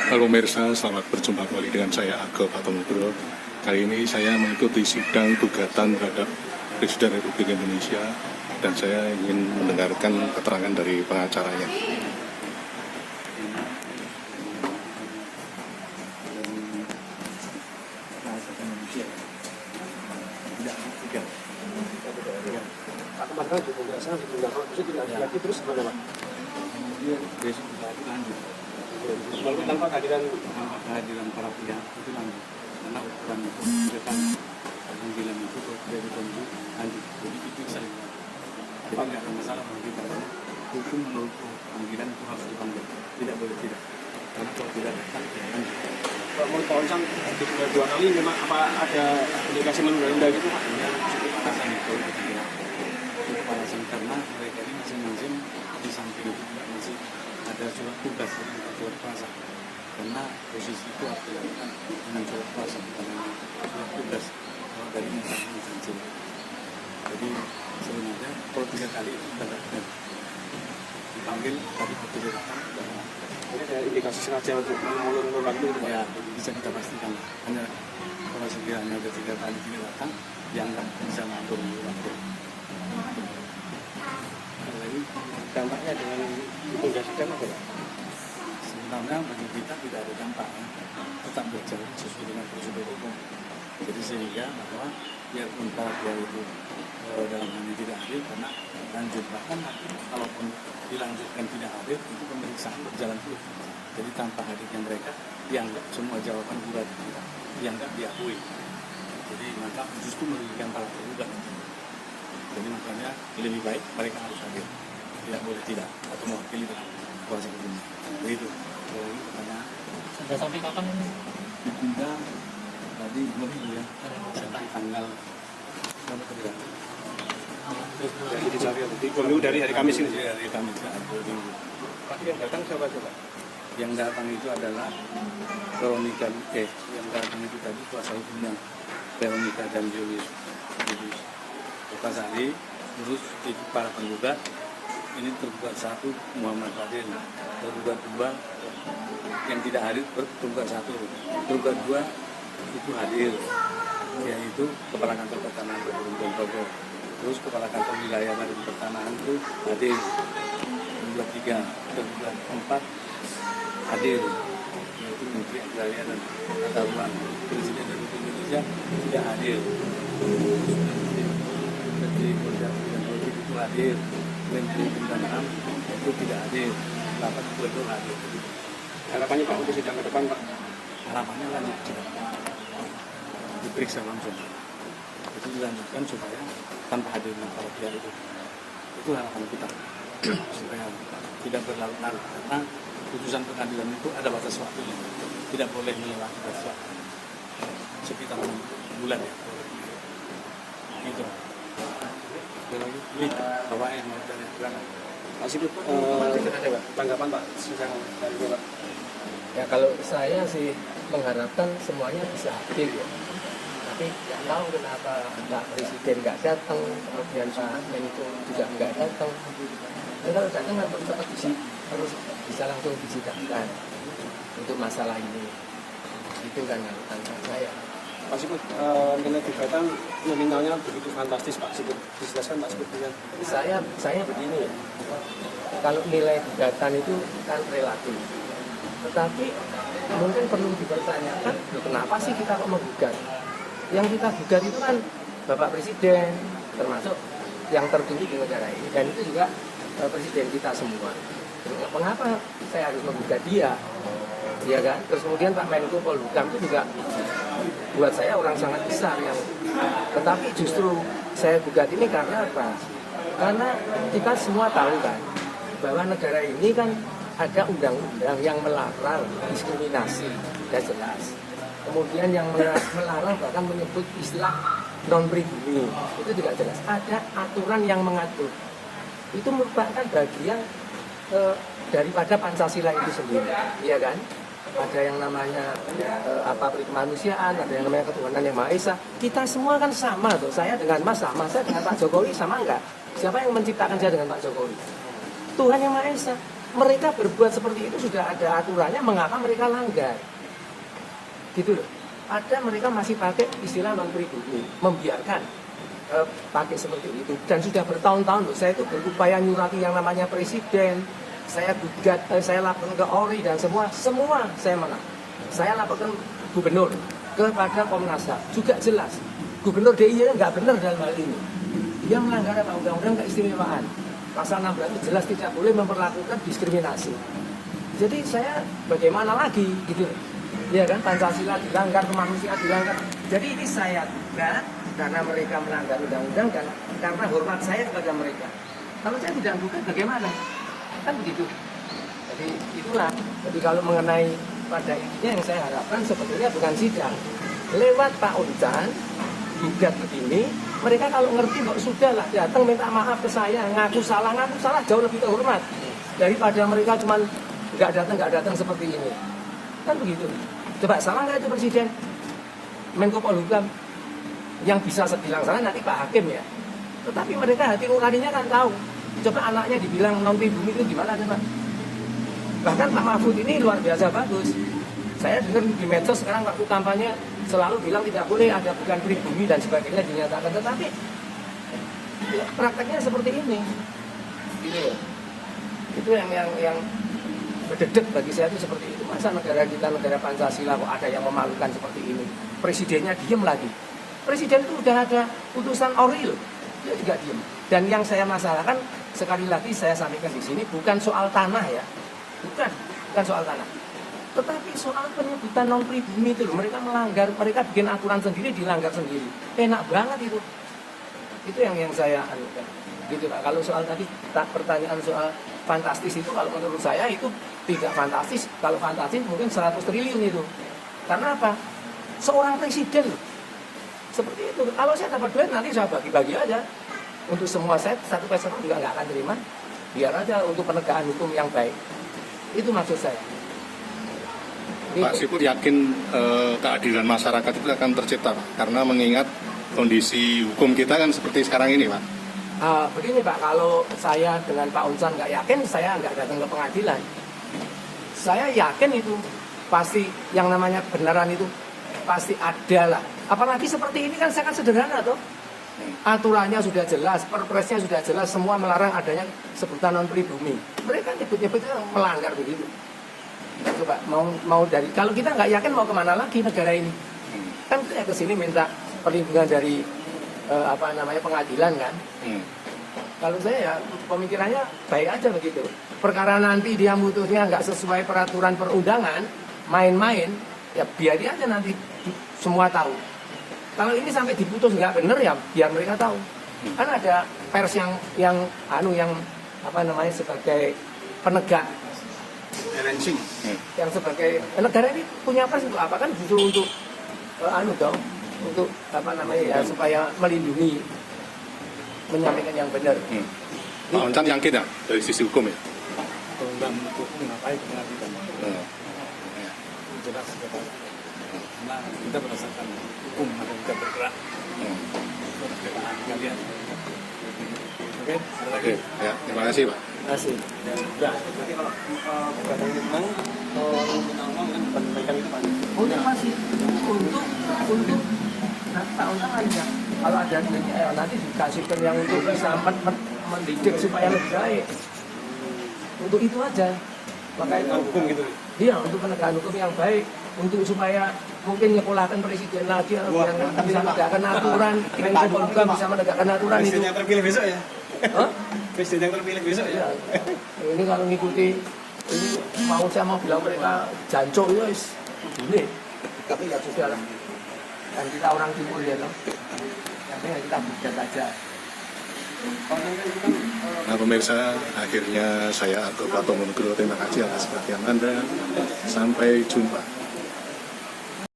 Halo pemirsa, selamat berjumpa kembali dengan saya Agop atau Nugroho. Kali ini saya mengikuti sidang gugatan terhadap Presiden Republik Indonesia dan saya ingin mendengarkan keterangan dari pengacaranya. Kemarin juga nggak salah ditunda, kalau bisa tidak lagi terus gimana Pak? Besok lanjut. Kalau tanpa kehadiran Para pihak itu lanjut. Karena ukuran itu depan panggilan itu kalau tidak ditunggu lanjut. Jadi itu saling. Jadi nggak ada masalah bagi kita. Hukum menurut panggilan itu harus dipanggil. Tidak boleh tidak. Karena kalau tidak datang ya lanjut. Kalau menurut Pak Onsang ditunda 2 kali memang apa ada indikasi menunda-nunda gitu Pak? Ya, alasan itu kira. Alasan karena mereka ini masing-masing di samping itu masih ada surat tugas surat kuasa. Karena posisi itu harus dilakukan dengan surat kuasa karena surat tugas dari instansi. Jadi sebenarnya kalau 3 kali itu sudah dipanggil tapi tidak datang. Ini ada indikasi sengaja untuk mengulur-ulur waktu itu Pak? Ya bisa kita pastikan. Hanya kalau sekiranya ada 3 kali tidak datang, dianggap bisa mengulur waktu. Lagi dampaknya dengan ditunda sidang apa Pak? Sebenarnya bagi kita tidak ada dampak, tetap berjalan sesuai dengan prosedur hukum. Jadi sehingga bahwa biarpun para pihak itu dalam hal ini tidak hadir karena lanjut, bahkan kalaupun dilanjutkan tidak hadir itu pemeriksaan berjalan terus. Jadi tanpa hadirnya mereka dianggap semua jawaban bulat kita dianggap diakui. Jadi maka justru merugikan para tergugat. Jadi makanya lebih baik mereka harus hadir, tidak boleh tidak atau mewakili dalam kuasa hukum. Begitu. Jadi pertanyaan. Sudah sampai kapan ini? Ditunda tadi 2 minggu ya, sampai tanggal berapa tadi? Terus jadi dicari di 2 minggu dari hari Kamis ini? Dari Kamis ya, 2 minggu. Pak yang datang siapa coba? Yang datang itu adalah Veronica, yang datang itu tadi kuasa hukumnya Veronica dan Julius Pasari, terus itu para penggugat. Ini tergugat 1 Muhammad Fadil, tergugat 2 yang tidak hadir, tergugat 1, tergugat 2 itu hadir, yaitu Kepala Kantor Pertanahan Kabupaten Bogor, terus Kepala Kantor Wilayah Badan Pertanahan itu hadir, tergugat 3, tergugat 4 hadir, yaitu Menteri Agraria dan Tata Ruang. Presiden Republik Indonesia tidak hadir, Menteri Koordinasi dan Politik itu hadir, Menteri Pendanaan itu tidak hadir, rapat itu hadir. Harapannya Pak untuk sidang ke depan Pak? Harapannya lanjut diperiksa langsung, itu dilanjutkan supaya tanpa hadirnya para pihak itu harapan kita supaya tidak berlarut-larut karena putusan pengadilan itu ada batas waktunya, tidak boleh melewati batas waktu sekitar 6 bulan ya. Gitu. Ini bahwa yang mau dari belakang. Pak Sibut, tanggapan Pak sidang dari Pak? Ya kalau saya sih mengharapkan semuanya bisa hadir ya. Tapi nggak tahu kenapa Pak Presiden nggak datang, kemudian Pak Menko juga nggak datang. Dan kalau datang harus cepat harus bisa langsung disidangkan untuk masalah ini. Itu kan harapan saya. Pak Sibut, nilai gugatan nominalnya begitu fantastis Pak Sibut. Dijelaskan Pak Sibut dengan Saya begini ya. Kalau nilai gugatan itu kan relatif. Tetapi mungkin perlu dipertanyakan, kenapa sih kita kok menggugat? Yang kita gugat itu kan Bapak Presiden, termasuk yang tertinggi di negara ini, dan itu juga Presiden kita semua. Mengapa saya harus menggugat dia? Ya kan? Terus kemudian Pak Menko Polhukam itu juga buat saya orang sangat besar yang, tetapi justru saya gugat ini karena apa? Karena kita semua tahu kan bahwa negara ini kan ada undang-undang yang melarang diskriminasi, sudah jelas. Kemudian yang melarang bahkan menyebut istilah non-pribumi, itu juga jelas. Ada aturan yang mengatur. Itu merupakan bagian daripada Pancasila itu sendiri, ya kan? Ada yang namanya kemanusiaan, ada yang namanya ketuhanan yang Maha Esa. Kita semua kan sama tuh. Saya dengan Mas sama, saya dengan Pak Jokowi sama enggak? Siapa yang menciptakan saya dengan Pak Jokowi? Tuhan yang Maha Esa. mereka berbuat seperti itu sudah ada aturannya, mengapa mereka langgar? Gitu loh. Ada mereka masih pakai istilah non pribumi, membiarkan pakai seperti itu, dan sudah bertahun-tahun loh. Saya itu berupaya nyurati yang namanya presiden, saya gugat, saya laporkan ke ORI dan semua saya menang. Saya laporkan gubernur kepada Komnas HAM, juga jelas gubernur DIY nggak benar dalam hal ini. Dia melanggar apa undang-undang keistimewaan. Pasal 16 jelas tidak boleh memperlakukan diskriminasi. Jadi saya bagaimana lagi gitu. Ya kan, Pancasila dilanggar, kemanusiaan dilanggar. Jadi ini saya gugat karena mereka melanggar undang-undang dan karena hormat saya kepada mereka. Kalau saya tidak gugat bagaimana? Kan begitu. Jadi itulah. Jadi kalau mengenai pada intinya yang saya harapkan sebetulnya bukan sidang. Lewat Pak Oncan gugat begini, mereka kalau ngerti kok sudah lah datang minta maaf ke saya, ngaku salah jauh lebih terhormat daripada mereka cuman nggak datang seperti ini. Kan begitu. Coba salah nggak itu presiden? Menko Polhukam yang bisa bilang salah nanti Pak Hakim ya. Tetapi mereka hati nuraninya kan tahu. Coba anaknya dibilang non pribumi itu gimana coba? Bahkan Pak Mahfud ini luar biasa bagus. Saya dengar di medsos sekarang waktu kampanye selalu bilang tidak boleh ada bukan pribumi dan sebagainya dinyatakan. Tetapi ya, prakteknya seperti ini. Gitu ya. Itu yang berdedek bagi saya itu seperti itu. Masa negara kita, negara Pancasila kok ada yang memalukan seperti ini. Presidennya diem lagi. Presiden itu udah ada putusan ORI loh. Dia juga diem. Dan yang saya masalahkan, sekali lagi saya sampaikan di sini, bukan soal tanah ya. Bukan soal tanah. Tetapi soal penyebutan non pribumi itu loh. Mereka melanggar, mereka bikin aturan sendiri, dilanggar sendiri. Enak banget itu. Itu yang saya anukan. Gitu Pak. Kalau soal tadi pertanyaan soal fantastis itu, kalau menurut saya itu tidak fantastis. Kalau fantastis mungkin 100 triliun itu. Karena apa? Seorang presiden loh. Seperti itu. Kalau saya dapat duit nanti saya bagi-bagi aja. Untuk semua saya, 1% juga nggak akan terima. Biar aja untuk penegakan hukum yang baik. Itu maksud saya. Pak Sipur yakin keadilan masyarakat itu akan tercipta Pak? Karena mengingat kondisi hukum kita kan seperti sekarang ini Pak. Begini Pak, kalau saya dengan Pak Oncan nggak yakin, saya nggak datang ke pengadilan. Saya yakin itu pasti yang namanya kebenaran itu pasti ada lah. Apalagi seperti ini kan sangat sederhana toh. Aturannya sudah jelas, perpresnya sudah jelas, semua melarang adanya sebutan non pribumi. Mereka nyebut-nyebutnya melanggar begitu. Coba mau dari, kalau kita nggak yakin mau kemana lagi negara ini? Kan saya kesini minta perlindungan dari pengadilan kan. Kalau saya ya pemikirannya baik aja begitu. Perkara nanti dia mutusnya nggak sesuai peraturan perundangan, main-main, ya biar dia aja nanti semua tahu. Kalau ini sampai diputus nggak bener ya biar mereka tahu. Kan ada pers yang sebagai penegak. Yang sebagai negara ini punya pers untuk apa kan justru untuk supaya melindungi, menyampaikan yang benar. Pak Oncan yakin ya dari sisi hukum ya? Undang hukum ngapain pengadilan? Jelas kita. Karena kita berdasarkan hukum maka kita bergerak. Pekerjaan kalian. Oke, ya, terima kasih Pak. Terima kasih. Ya, jadi kalau gugatan itu memang undang-undang kan perbaikan itu Pak. Untuk masih untuk Pak Oncan aja. Kalau ada nanti dikasihkan yang untuk bisa mendidik supaya lebih baik. Untuk itu aja. Makanya Hukum gitu. Iya, untuk penegakan hukum yang baik, untuk supaya mungkin nyekolahkan presiden lagi biar bisa menegakkan aturan, Menko Polhukam bisa menegakkan aturan itu. Presiden yang terpilih besok ya? Hah? Presiden yang terpilih besok ya? Ini kalau ngikuti ini saya mau bilang mereka jancok ya ini. Tapi ya sudah lah. Dan kita orang timur ya loh. Yang penting kita buat aja. Nah pemirsa, akhirnya saya Argo Prato Monegoro, terima kasih atas perhatian Anda. Sampai jumpa.